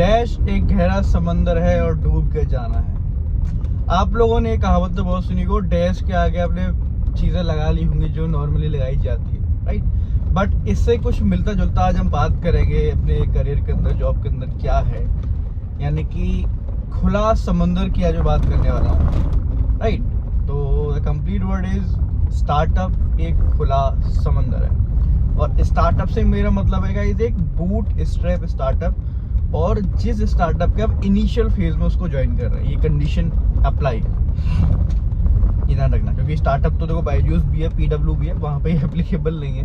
Dash एक गहरा समंदर है और डूब के जाना है। आप लोगों ने ये कहावत तो बहुत सुनी हो, डैश के आगे आपने चीज़ें लगा ली होंगी जो नॉर्मली लगाई जाती है, राइट। बट इससे कुछ मिलता जुलता आज हम बात करेंगे अपने करियर के अंदर, जॉब के अंदर क्या है, यानी कि खुला समंदर की आज बात करने वाला हूँ, राइट। तो the complete word is startup. एक खुला समंदर है और स्टार्टअप से मेरा मतलब है गाइस एक बूट स्ट्रैप स्टार्टअप, और जिस स्टार्टअप के आप इनिशियल फेज में उसको ज्वाइन कर रहे हैं, ये कंडीशन अप्लाई है, ये ध्यान रखना। क्योंकि स्टार्टअप तो देखो बायजूस भी है, पीडब्ल्यू भी है, वहाँ पे एप्लीकेबल नहीं है।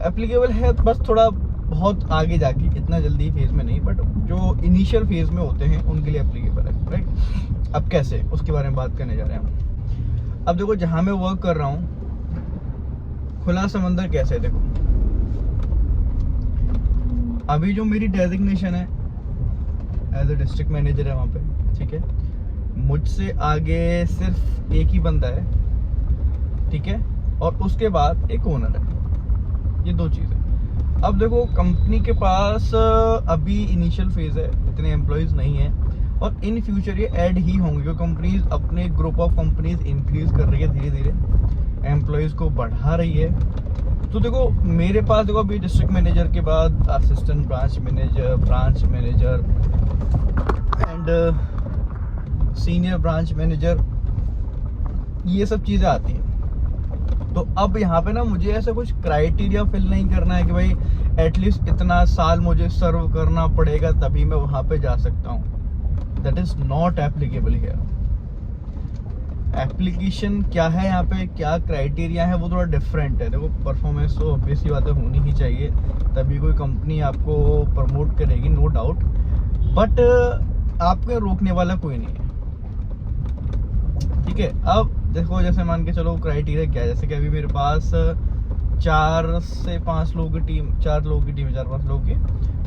एप्लीकेबल है बस थोड़ा बहुत आगे जाके, इतना जल्दी फेज में नहीं, बट जो इनिशियल फेज में होते हैं उनके लिए एप्लीकेबल है, राइट। अब कैसे, उसके बारे में बात करने जा रहे हैं। अब देखो जहाँ मैं वर्क कर रहा हूँ, खुला समंदर कैसे है देखो। अभी जो मेरी डेजिग्नेशन है एज ए डिस्ट्रिक्ट मैनेजर है वहाँ पे, ठीक है। मुझसे आगे सिर्फ एक ही बंदा है, ठीक है, और उसके बाद एक ओनर है। ये दो चीज़ें। अब देखो कंपनी के पास अभी इनिशियल फेज है, इतने एम्प्लॉयज़ नहीं है, और इन फ्यूचर ये ऐड ही होंगे क्योंकि कंपनीज अपने ग्रुप ऑफ कंपनीज इंक्रीज कर रही है, धीरे धीरे एम्प्लॉयज़ को बढ़ा रही है। तो देखो मेरे पास देखो अभी डिस्ट्रिक्ट मैनेजर के बाद assistant branch manager and senior branch manager, ये सब चीज़ें आती हैं। तो अब यहाँ पे ना मुझे ऐसा कुछ क्राइटेरिया फिल नहीं करना है कि भाई एटलीस्ट इतना साल मुझे सर्व करना पड़ेगा तभी मैं वहाँ पे जा सकता हूँ। That is not applicable here. Application क्या है यहाँ पे, क्या क्राइटेरिया है, वो थोड़ा डिफरेंट है। देखो परफॉर्मेंस तो ऑब्वियसली बात है होनी ही चाहिए, तभी कोई कंपनी आपको प्रमोट करेगी, नो डाउट। बट आपको रोकने वाला कोई नहीं है, ठीक है। अब देखो जैसे मान के चलो क्राइटेरिया क्या है, जैसे कि अभी मेरे पास 4 से 5 लोगों की टीम, 4 लोगों की टीम है, 4-5 लोगों की,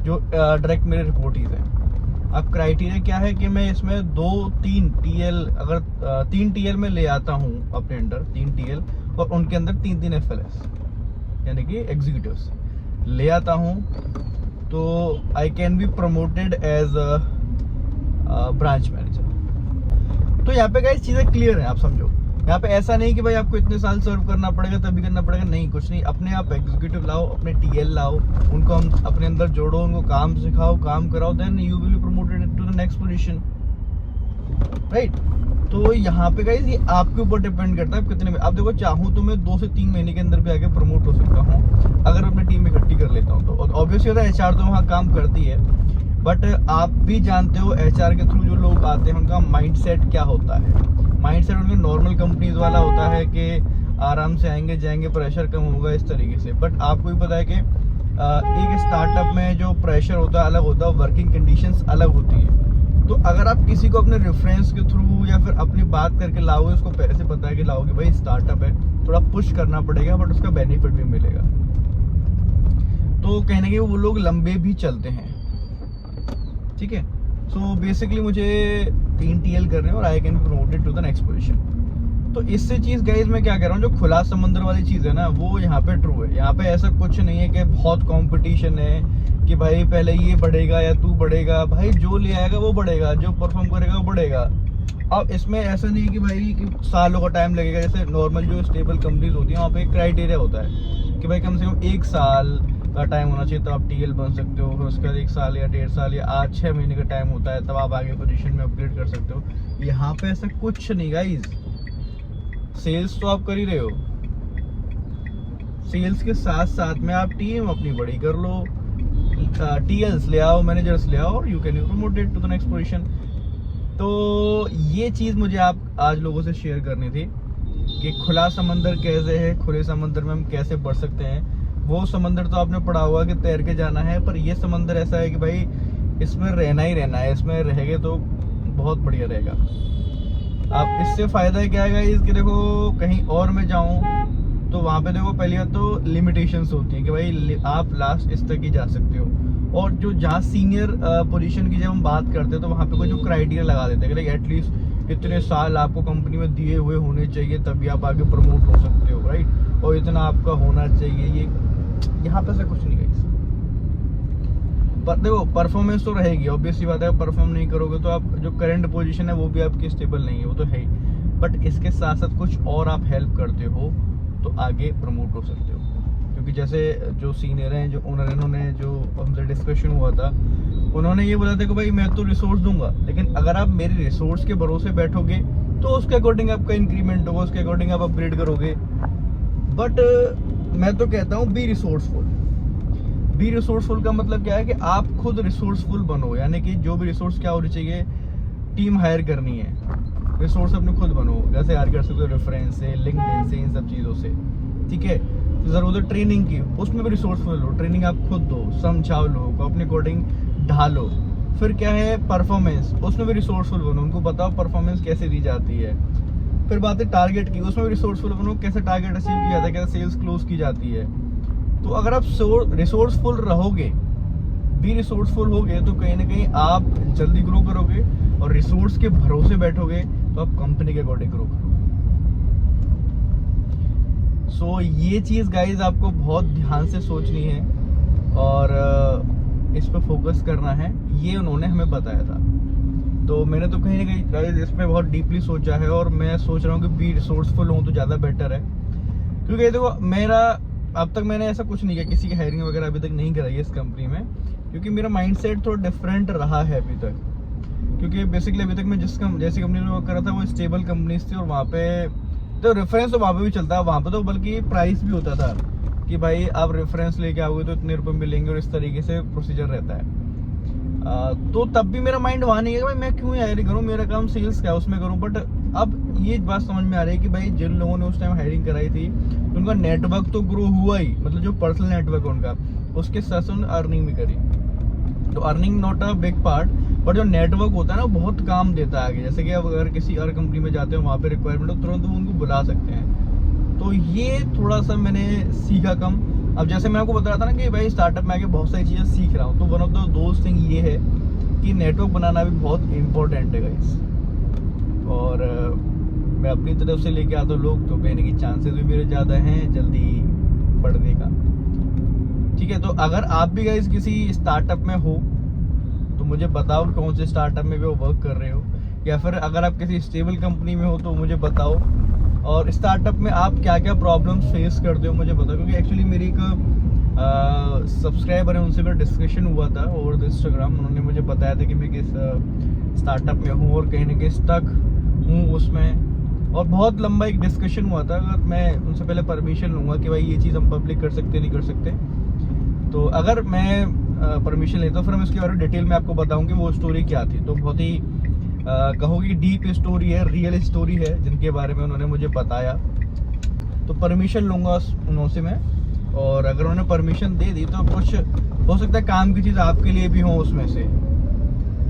जो डायरेक्ट मेरे रिपोर्टीज हैं। अब क्राइटेरिया क्या है कि मैं इसमें 2-3 टीएल, अगर 3 टीएल में ले आता हूँ अपने अंडर, 3 टीएल, और उनके अंदर 3-3 एफएलएस यानी कि एग्जीक्यूटिव्स ले आता हूँ, तो I can be promoted as a branch manager. तो यहाँ पे गाइस चीज़ें क्लियर हैं, आप समझो। यहाँ पे ऐसा नहीं कि भाई आपको इतने साल सर्व करना पड़ेगा तभी करना पड़ेगा, नहीं, कुछ नहीं। अपने आप एग्जीक्यूटिव लाओ, अपने टीएल लाओ, उनको हम अपने अंदर जोड़ो, उनको काम सिखाओ, काम कराओ, then you will be promoted to the next position, right. तो यहाँ पे गाइस ये आपके ऊपर डिपेंड करता है कितने में। अब देखो चाहूँ तो मैं 2 से 3 महीने के अंदर भी आगे प्रमोट हो सकता हूँ अगर अपनी टीम में इकट्ठी कर लेता हूँ तो। ऑब्वियसली होता है एचआर तो वहाँ काम करती है, बट आप भी जानते हो एचआर के थ्रू जो लोग आते हैं उनका माइंडसेट क्या होता है। माइंडसेट उनका नॉर्मल कंपनीज वाला होता है कि आराम से आएंगे जाएंगे, प्रेशर कम होगा, इस तरीके से। बट आपको भी पता है कि एक स्टार्टअप में जो प्रेशर होता है अलग होता है, वर्किंग कंडीशंस अलग होती है। तो अगर आप किसी को अपने रेफरेंस के थ्रू या फिर अपनी बात करके लाओगे, उसको पहले से पता है कि लाओगे भाई स्टार्टअप है, थोड़ा पुश करना पड़ेगा बट उसका बेनिफिट भी मिलेगा, तो कहने के वो लोग लंबे भी चलते हैं, ठीक है। सो बेसिकली मुझे 3 टीएल करने और I can promoted to the next position. तो इससे चीज़ गाइस मैं क्या कह रहा हूँ, जो खुला समंदर वाली चीज़ है ना, वो यहाँ पे ट्रू है। यहाँ पे ऐसा कुछ नहीं है कि बहुत कंपटीशन है कि भाई पहले ये बढ़ेगा या तू बढ़ेगा। भाई जो ले आएगा वो बढ़ेगा, जो परफॉर्म करेगा वो बढ़ेगा। अब इसमें ऐसा नहीं कि भाई कि सालों का टाइम लगेगा। जैसे नॉर्मल जो स्टेबल कंपनीज होती हैं वहाँ पे एक क्राइटेरिया होता है कि भाई कम से कम 1 साल का टाइम होना चाहिए तब आप टीएल बन सकते हो। फिर उसके बाद 1 साल या 1.5 साल या 6 महीने का टाइम होता है, तब आप आगे पोजीशन में अपग्रेड कर सकते हो। यहाँ पे ऐसा कुछ नहीं गाइस। सेल्स तो आप कर ही रहे हो, सेल्स के साथ साथ में आप टीम अपनी बड़ी कर लो, टीएल्स ले आओ, मैनेजर्स ले आओ, you can be promoted to the next position. तो ये चीज़ मुझे आप आज लोगों से शेयर करनी थी कि खुला समंदर कैसे है, खुले समंदर में हम कैसे बढ़ सकते हैं। वो समंदर तो आपने पढ़ा हुआ कि तैर के जाना है, पर ये समंदर ऐसा है कि भाई इसमें रहना ही रहना है, इसमें रहेंगे तो बहुत बढ़िया रहेगा। अब इससे फ़ायदा क्या है इसके, देखो कहीं और मैं जाऊँ तो वहाँ पे देखो पहली बात तो लिमिटेशंस होती है कि भाई आप लास्ट इस तक ही जा सकते हो। और जो जहाँ सीनियर पोजीशन की जब हम बात करते हैं तो वहाँ पे कोई जो क्राइटेरिया लगा देते हैं कि एटलीस्ट इतने साल आपको कंपनी में दिए हुए होने चाहिए तभी आप आगे प्रमोट हो सकते हो, राइट, और इतना आपका होना चाहिए। ये यहाँ पे से कुछ नहीं है। पर देखो परफॉर्मेंस तो रहेगी, ऑब्वियसली बात है, परफॉर्म नहीं करोगे तो आप जो करंट पोजीशन है वो भी आपकी स्टेबल नहीं है, वो तो है ही। बट इसके साथ साथ कुछ और आप हेल्प करते हो तो आगे प्रमोट हो सकते हो। क्योंकि जैसे जो सीनियर हैं, जो ओनर, इन्होंने जो हमसे डिस्कशन हुआ था, उन्होंने ये बोला था कि भाई मैं तो रिसोर्स दूंगा, लेकिन अगर आप मेरे रिसोर्स के भरोसे बैठोगे तो उसके अकॉर्डिंग आपका इंक्रीमेंट होगा, उसके अकॉर्डिंग आप अपग्रेड करोगे। बट मैं तो कहता हूँ बी रिसोर्सफुल। बी रिसोर्सफुल का मतलब क्या है कि आप खुद रिसोर्सफुल बनो, यानी कि जो भी रिसोर्स क्या होनी चाहिए, टीम हायर करनी है, रिसोर्स अपने खुद बनो। जैसे हायर कर सकते हो रेफरेंस से, लिंक्डइन से, इन सब चीज़ों से, ठीक है। ज़रूरत है ट्रेनिंग की, उसमें भी रिसोर्सफुल लो, ट्रेनिंग आप खुद दो, समझाओ लोगों को, अपने अकॉर्डिंग ढालो। फिर क्या है परफॉर्मेंस, उसमें भी रिसोर्सफुल बनो, उनको बताओ परफॉर्मेंस कैसे दी जाती है। फिर बात है टारगेट की, उसमें भी रिसोर्सफुल बनो, कैसे टारगेट अचीव किया जाता है, कैसे सेल्स क्लोज की जाती है। तो अगर आप रिसोर्सफुल रहोगे, भी रिसोर्सफुल होगे, तो कहीं ना कहीं आप जल्दी ग्रो करोगे, और रिसोर्स के भरोसे बैठोगे तो आप कंपनी के अकॉर्डिंग ग्रो करोगे। सो ये चीज़ गाइज आपको बहुत ध्यान से सोचनी है और इस पर फोकस करना है, ये उन्होंने हमें बताया था। तो मैंने तो कहीं ना कहीं गाइज इस पर बहुत डीपली सोचा है, और मैं सोच रहा हूँ कि बी रिसोर्सफुल हूँ तो ज़्यादा बेटर है। क्योंकि देखो मेरा अब तक मैंने ऐसा कुछ नहीं किया, किसी की हायरिंग वगैरह अभी तक नहीं कराई है इस कंपनी में, क्योंकि मेरा माइंडसेट थोड़ा डिफरेंट रहा है अभी तक। क्योंकि बेसिकली अभी तक मैं जैसी कंपनी में वर्क कर रहा था वो स्टेबल कंपनीज थी, और वहाँ पे तो रेफरेंस तो वहाँ पे भी चलता है, वहाँ पे तो बल्कि प्राइस भी होता था कि भाई आप रेफरेंस लेके आओगे तो इतने रुपए मिलेंगे, और इस तरीके से प्रोसीजर रहता है। तो तब भी मेरा माइंड वहाँ नहीं है कि भाई मैं क्यों हायरिंग करूँ, मेरा काम सेल्स क्या उसमें करूँ। बट अब ये बात समझ में आ रही है कि भाई जिन लोगों ने उस टाइम हायरिंग कराई थी उनका नेटवर्क तो ग्रो हुआ ही, मतलब जो पर्सनल नेटवर्क है उनका, उसके साथ साथ उन्होंने अर्निंग भी करी। तो earning not a big part, but जो नेटवर्क होता है ना बहुत काम देता है आगे। जैसे कि अब अगर किसी और कंपनी में जाते हो, वहाँ पे रिक्वायरमेंट हो, तुरंत वो उनको बुला सकते हैं। तो ये थोड़ा सा मैंने सीखा कम। अब जैसे मैं आपको बता रहा था ना कि भाई स्टार्टअप में आके बहुत सारी चीज़ें सीख रहा हूँ, तो वन ऑफ द दोस्त थिंग ये है कि नेटवर्क बनाना भी बहुत इम्पोर्टेंट है गाइस। और मैं अपनी तरफ से लेके आता हूँ लोग, तो कहने की चांसेस भी मेरे ज़्यादा हैं जल्दी बढ़ने का, ठीक है। तो अगर आप भी गाइस किसी स्टार्टअप में हो तो मुझे बताओ कौन से स्टार्टअप में भी वर्क कर रहे हो, या फिर अगर आप किसी स्टेबल कंपनी में हो तो मुझे बताओ, और स्टार्टअप में आप क्या क्या प्रॉब्लम्स फेस करते हो मुझे बताओ। क्योंकि एक्चुअली मेरी एक सब्सक्राइबर है, उनसे मेरा डिस्कशन हुआ था ओवर द इंस्टाग्राम। उन्होंने मुझे बताया था कि मैं किस स्टार्टअप में हूँ और कहीं ना कहीं स्टक हूँ उसमें, और बहुत लंबा एक डिस्कशन हुआ था। अगर मैं उनसे पहले परमिशन लूँगा कि भाई ये चीज़ हम पब्लिक कर सकते नहीं कर सकते, तो अगर मैं परमिशन लेता हूँ फिर मैं उसके बारे में डिटेल में आपको बताऊँ कि वो स्टोरी क्या थी। तो बहुत ही कहोगी डीप स्टोरी है, रियल स्टोरी है जिनके बारे में उन्होंने मुझे बताया। तो परमिशन लूँगा उनसे मैं, और अगर उन्होंने परमिशन दे दी तो कुछ हो सकता है काम की चीज़ आपके लिए भी हो उसमें से,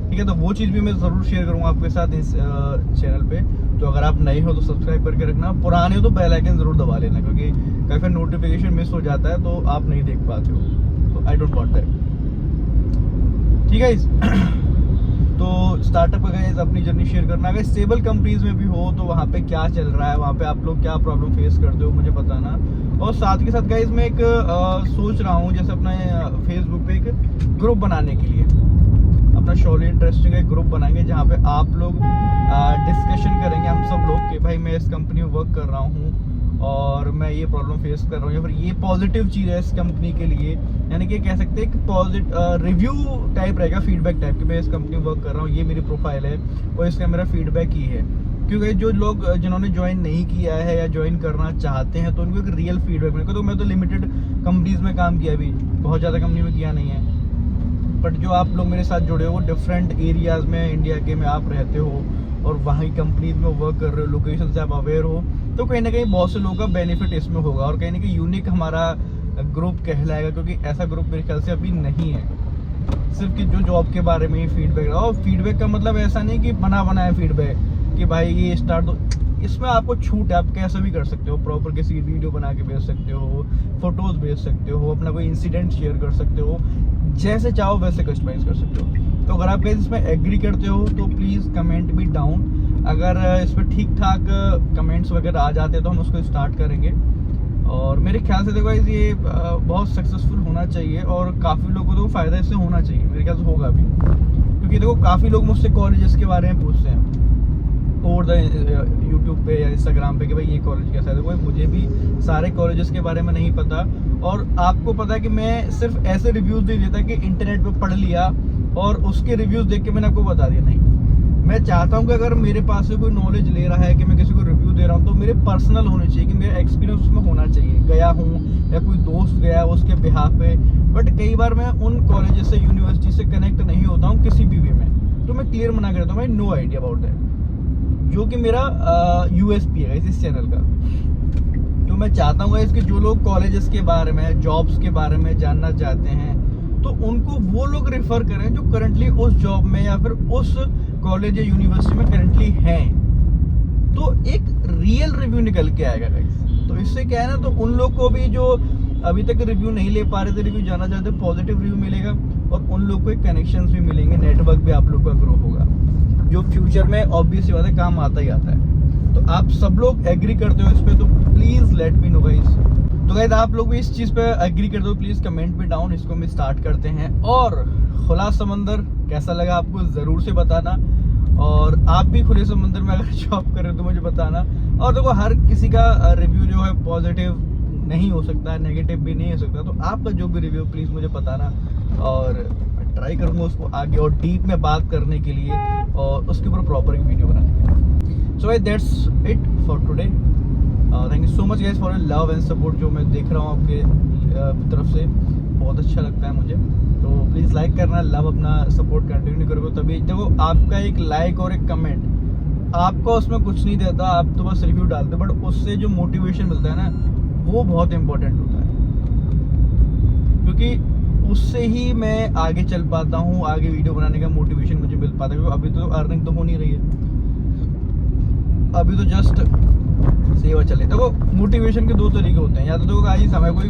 ठीक है। तो वो चीज़ भी मैं ज़रूर शेयर करूँगा आपके साथ इस चैनल पे। तो अगर आप नए हो तो सब्सक्राइब करके रखना, पुराने हो तो बेल आइकन ज़रूर दबा लेना, क्योंकि कई बार नोटिफिकेशन मिस हो जाता है तो आप नहीं देख पाते हो। तो आई डोंट वांट दैट, ठीक है। तो स्टार्टअप का गाइस अपनी जर्नी शेयर करना। अगर स्टेबल कंपनीज में भी हो तो वहाँ पे क्या चल रहा है, वहाँ पे आप लोग क्या प्रॉब्लम फेस करते हो मुझे बताना। और साथ के साथ गाइस मैं एक सोच रहा हूँ जैसे अपना फेसबुक पे एक ग्रुप बनाने के लिए, अपना शॉर्टली इंटरेस्टिंग एक ग्रुप बनाएंगे जहाँ पे आप लोग डिस्कशन करेंगे हम सब लोग कि भाई मैं इस कंपनी में वर्क कर रहा हूँ और मैं ये प्रॉब्लम फेस कर रहा हूँ, या फिर ये पॉजिटिव चीज़ है इस कंपनी के लिए। यानी कि कह सकते हैं कि पॉजिटिव रिव्यू टाइप रहेगा, फीडबैक टाइप, कि मैं इस कंपनी में वर्क कर रहा हूँ, ये मेरी प्रोफाइल है और इसका मेरा फीडबैक ही है। क्योंकि जो लोग जिन्होंने ज्वाइन नहीं किया है या ज्वाइन करना चाहते हैं तो उनको एक रियल फीडबैक मिलेगा। तो मैं तो लिमिटेड कंपनीज में काम किया, अभी बहुत ज़्यादा कंपनी में किया नहीं है, बट जो आप लोग मेरे साथ जुड़े हो वो डिफरेंट एरियाज़ में इंडिया के में आप रहते हो और वहाँ की कंपनीज में वर्क कर रहे हो, लोकेशन से आप अवेयर हो, तो कहीं ना कहीं बहुत से लोगों का बेनिफिट इसमें होगा और कहीं ना कहीं यूनिक हमारा ग्रुप कहलाएगा। क्योंकि ऐसा ग्रुप मेरे ख्याल से अभी नहीं है, सिर्फ कि जो जॉब के बारे में ही फीडबैक रहा। और फीडबैक का मतलब ऐसा नहीं कि बना बनाया फीडबैक कि भाई ये स्टार्ट दो, इसमें आपको छूट है, आप कैसे भी कर सकते हो, प्रॉपर किसी वीडियो बना के भेज सकते हो, फोटोज़ भेज सकते हो, अपना कोई इंसिडेंट शेयर कर सकते हो, जैसे चाहो वैसे कस्टमाइज कर सकते हो। तो अगर आप इसमें एग्री करते हो तो प्लीज़ कमेंट मी डाउन। अगर इस पर ठीक ठाक कमेंट्स वगैरह आ जाते हैं तो हम उसको स्टार्ट करेंगे। और मेरे ख्याल से देखो ये बहुत सक्सेसफुल होना चाहिए और काफ़ी लोगों को तो फ़ायदा इससे होना चाहिए, मेरे ख्याल से होगा भी। क्योंकि देखो काफ़ी लोग मुझसे कॉलेजेस के बारे में पूछते हैं ओवर द यूट्यूब पे या इंस्टाग्राम पे कि भाई ये कॉलेज कैसा है। देखो मुझे भी सारे कॉलेजेस के बारे में नहीं पता, और आपको पता है कि मैं सिर्फ ऐसे रिव्यूज़ नहीं देता कि इंटरनेट पे पढ़ लिया और उसके रिव्यूज़ देख के मैंने आपको बता दिया। नहीं, मैं चाहता हूँ कि अगर मेरे पास से कोई नॉलेज ले रहा है कि मैं किसी को रिव्यू दे रहा हूँ तो मेरे पर्सनल होने चाहिए, कि मेरा एक्सपीरियंस उसमें होना चाहिए। गया हूँ या कोई दोस्त गया उसके बिहाफ पे, बट कई बार मैं उन कॉलेजेस से यूनिवर्सिटी से कनेक्ट नहीं होता हूँ किसी भी वे में, तो मैं क्लियर मना करता हूँ भाई नो आइडिया अबाउट दैट, जो कि मेरा यूएसपी है इस चैनल का। तो मैं चाहता हूँ इसके जो लोग कॉलेजेस के बारे में, जॉब्स के बारे में जानना चाहते हैं तो उनको वो लोग रेफर करें जो करंटली उस जॉब में या फिर उस कॉलेज या यूनिवर्सिटी में करंटली हैं, तो एक रियल रिव्यू निकल के आएगा गाइस। तो इससे क्या है ना, तो उन लोग को भी जो अभी तक रिव्यू नहीं ले पा रहे थे, रिव्यू जाना चाहते, पॉजिटिव रिव्यू मिलेगा और उन लोग को एक कनेक्शंस भी मिलेंगे, नेटवर्क भी आप लोग का ग्रो होगा, जो फ्यूचर में ऑब्वियसली बात है काम आता ही आता है। तो आप सब लोग एग्री करते हो इस पे, तो please let me know guys. तो गाइस आप लोग भी इस चीज पे एग्री करते हो, प्लीज कमेंट में डाउन। इसको हम स्टार्ट करते हैं। और खुला समंदर कैसा लगा आपको जरूर से बताना, और आप भी खुले समंदर में अगर जॉब कर रहे हो तो मुझे बताना। और देखो हर किसी का रिव्यू जो है पॉजिटिव नहीं हो सकता है, नेगेटिव भी नहीं हो सकता, तो आपका जो भी रिव्यू प्लीज मुझे बताना, और ट्राई करूंगा उसको आगे और डीप में बात करने के लिए और उसके ऊपर प्रॉपर एक वीडियो बनाने के लिए। So that's it for today. Thank you so much guys for love and support जो मैं देख रहा हूँ आपके तरफ से, बहुत अच्छा लगता है मुझे। तो प्लीज़ लाइक करना, लव अपना सपोर्ट कंटिन्यू करोगे तभी। देखो आपका एक लाइक और एक कमेंट आपको उसमें कुछ नहीं देता, आप तो बस रिव्यू डालते हो, बट उससे जो मोटिवेशन मिलता है ना वो बहुत इंपॉर्टेंट होता है, क्योंकि उससे ही मैं आगे चल पाता हूँ, आगे वीडियो बनाने का मोटिवेशन मुझे मिल पाता है। क्योंकि अभी तो अर्निंग तो हो नहीं रही है, अभी तो जस्ट सेवा चले। देखो मोटिवेशन के दो तरीके होते हैं, या तो देखो आज ही समय कोई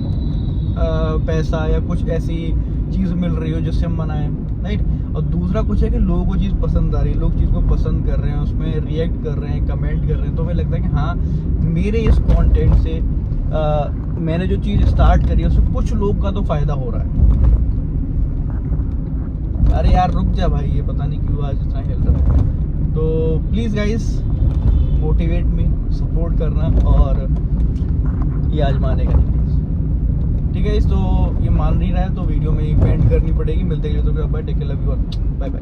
पैसा या कुछ ऐसी चीज़ मिल रही हो जिससे हम मनाएं, राइट, और दूसरा कुछ है कि लोगों को चीज़ पसंद आ रही है, लोग चीज़ को पसंद कर रहे हैं, उसमें रिएक्ट कर रहे हैं, कमेंट कर रहे हैं, तो हमें लगता है कि हाँ मेरे इस कंटेंट से मैंने जो चीज़ स्टार्ट करी है उससे कुछ लोग का तो फ़ायदा हो रहा है। अरे यार रुक जा भाई, ये पता नहीं क्यों आज इतना हिल रहा है। तो प्लीज़ गाइस मोटिवेट में सपोर्ट करना और ये आजमाने का नहीं, ठीक है। इस तो ये मान नहीं रहा है तो वीडियो में पेंट करनी पड़ेगी। मिलते हैं तो bye, take care, love you, bye bye.